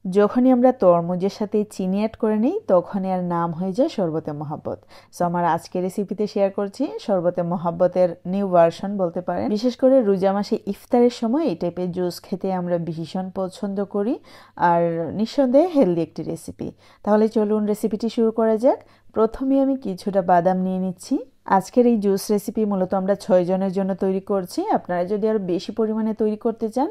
যখনই আমরা তরমুজের সাথে চিনি অ্যাড করে নিই তখনই আর নাম হয়ে যায় শরবতে মহাব্বত। সো আমার আজকের রেসিপিতে শেয়ার করছি শরবতে মহাব্বতের নিউ ভার্সন বলতে পারেন। বিশেষ করে রোজা মাসে ইফতারের সময় এই টাইপের জুস খেতে আমরা ভীষণ পছন্দ করি, আর নিঃসন্দেহে হেলদি একটি রেসিপি। তাহলে চলুন রেসিপিটি শুরু করা যাক। প্রথমে আমি কিছুটা বাদাম নিয়ে নিচ্ছি। আজকের এই জুস রেসিপি মূলত আমরা 6 জনের জন্য তৈরি করছি। আপনারা যদি আরও বেশি পরিমাণে তৈরি করতে চান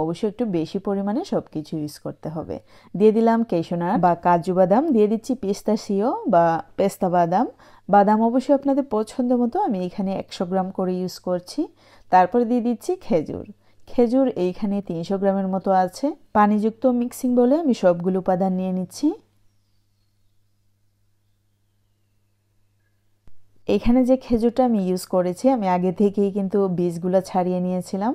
অবশ্যই একটু বেশি পরিমাণে সব কিছু ইউজ করতে হবে। দিয়ে দিলাম কেশনাট বা কাজু বাদাম, দিয়ে দিচ্ছি পিস্তাশিও বা পেস্তা বাদাম। বাদাম অবশ্যই আপনাদের পছন্দ মতো, আমি এখানে 100 গ্রাম করে ইউজ করছি। তারপরে দিয়ে দিচ্ছি খেজুর। খেজুর এইখানে 300 গ্রামের মতো আছে। পানিযুক্ত মিক্সিং বলে আমি সবগুলো উপাদান নিয়ে নিচ্ছি। এখানে যে খেজুরটা আমি ইউজ করেছি আমি আগে থেকেই কিন্তু বীজগুলো ছাড়িয়ে নিয়েছিলাম।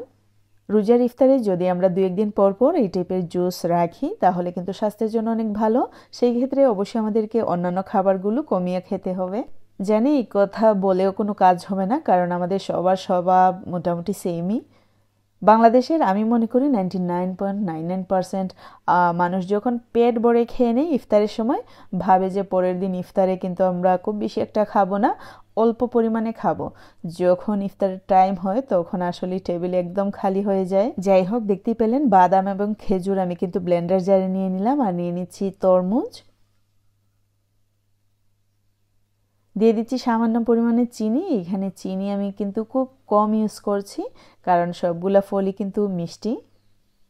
রোজার ইফতারে যদি আমরা 2-1 দিন পর পর এই টাইপের জুস রাখি তাহলে কিন্তু স্বাস্থ্যের জন্য অনেক ভালো। সেই ক্ষেত্রে অবশ্যই আমাদেরকে অন্যান্য খাবারগুলো কমিয়ে খেতে হবে। জানি এই কথা বলেও কোনো কাজ হবে না, কারণ আমাদের সবার স্বভাব মোটামুটি সেমই। বাংলাদেশের আমি মনে করি 99.99% মানুষ যখন পেট ভরে খেয়ে নেয় ইফতারের সময় ভাবে যে পরের দিন ইফতারে কিন্তু আমরা খুব বেশি একটা খাবো না, অল্প পরিমাণে খাবো। যখন ইফতারের টাইম হয় তখন আসলে টেবিল একদম খালি হয়ে যায়। যাই হোক, দেখতেই পেলেন বাদাম এবং খেজুর আমি কিন্তু ব্লেন্ডার জারে নিয়ে নিলাম, আর নিয়ে নিচ্ছি তরমুজ। দিয়ে দিচ্ছি সামান্য পরিমাণে চিনি। এখানে চিনি আমি কিন্তু খুব কম ইউজ করছি, কারণ সবগুলা ফলই কিন্তু মিষ্টি।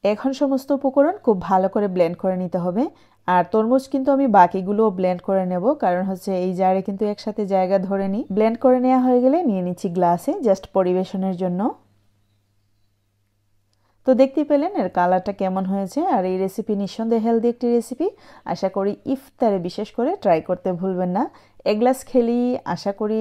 এখন সমস্ত উপকরণ খুব ভালো করে ব্লেন্ড করে নিতে হবে। আর তরমুজ কিন্তু আমি বাকিগুলোও ব্লেন্ড করে নেব, কারণ হচ্ছে এই জারে কিন্তু একসাথে জায়গা ধরে নিই। ব্লেন্ড করে নেওয়া হয়ে গেলে নিয়ে নিচ্ছি গ্লাসে জাস্ট পরিবেশনের জন্য। তো দেখতে পেলেন এর কালারটা কেমন হয়েছে। আর এই রেসিপি নিঃসন্দেহে হেলদি একটি রেসিপি। আশা করি ইফতারে বিশেষ করে ট্রাই করতে ভুলবেন না। এক গ্লাস খেলেই আশা করি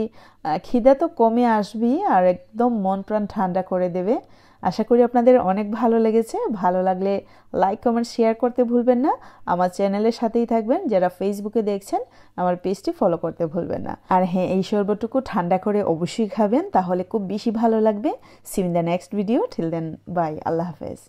খিদা তো কমে আসবেই, আর একদম মন প্রাণ ঠান্ডা করে দেবে। আশা করি আপনাদের অনেক ভালো লেগেছে। ভালো লাগলে লাইক কমেন্ট শেয়ার করতে ভুলবেন না। আমার চ্যানেলের সাথেই থাকবেন। যারা ফেসবুকে দেখছেন আমার পেজটি ফলো করতে ভুলবেন না। আর হ্যাঁ, এই শরবতটুকু ঠান্ডা করে অবশ্যই খাবেন, তাহলে খুব বেশি ভালো লাগবে। See you in the next video. Till then bye, Allah হাফেজ।